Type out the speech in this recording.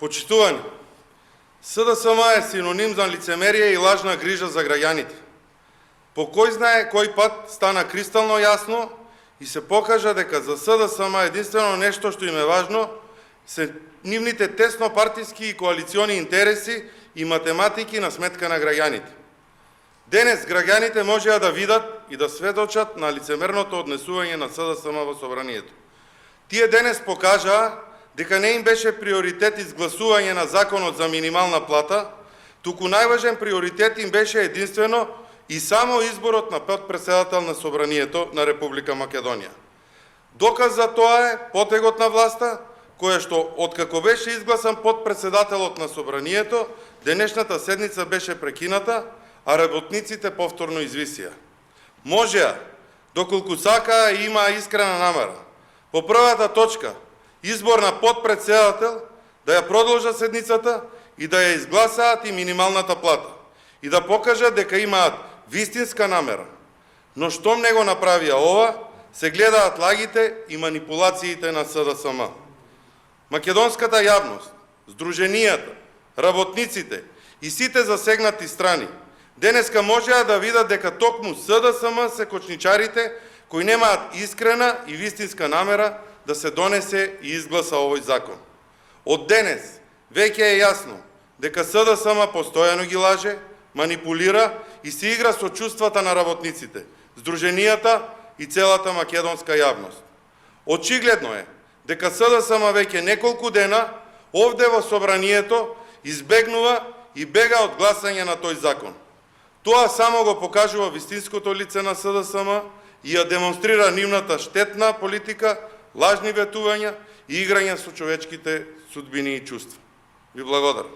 Почитувани, СДСМ е синоним за лицемерие и лажна грижа за граѓаните. По кој знае кој пат стана кристално јасно и се покажа дека за СДСМ единствено нешто што им е важно се нивните тесно партиски и коалициони интереси и математики на сметка на граѓаните. Денес граѓаните можеа да видат и да сведочат на лицемерното однесување на СДСМ во собранието. Тие денес покажаа дека не им беше приоритет изгласување на законот за минимална плата, туку најважен приоритет им беше единствено и само изборот на потпредседател на собранието на Република Македонија. Доказ за тоа е потегот на власта, која што откако беше изгласан потпредседателот на собранието, денешната седница беше прекината, а работниците повторно извисија. Можеа, доколку сакаа и имаа искрена намера, по првата точка, избор на потпредседател, да ја продолжат седницата и да ја изгласаат и минималната плата, и да покажат дека имаат вистинска намера. Но штом не го направија ова, се гледаат лагите и манипулациите на СДСМ. Македонската јавност, здруженијата, работниците и сите засегнати страни денеска можеа да видат дека токму СДСМ се кочничарите кои немаат искрена и вистинска намера да се донесе и изгласа овој закон. Од денес веќе е јасно дека СДСМ постојано ги лаже, манипулира и се игра со чувствата на работниците, здруженијата и целата македонска јавност. Очигледно е дека СДСМ веќе неколку дена овде во собранието избегнува и бега од гласање на тој закон. Тоа само го покажува вистинското лице на СДСМ и ја демонстрира нивната штетна политика, лажни ветувања и играње со човечките судбини и чувства. Ви благодарам.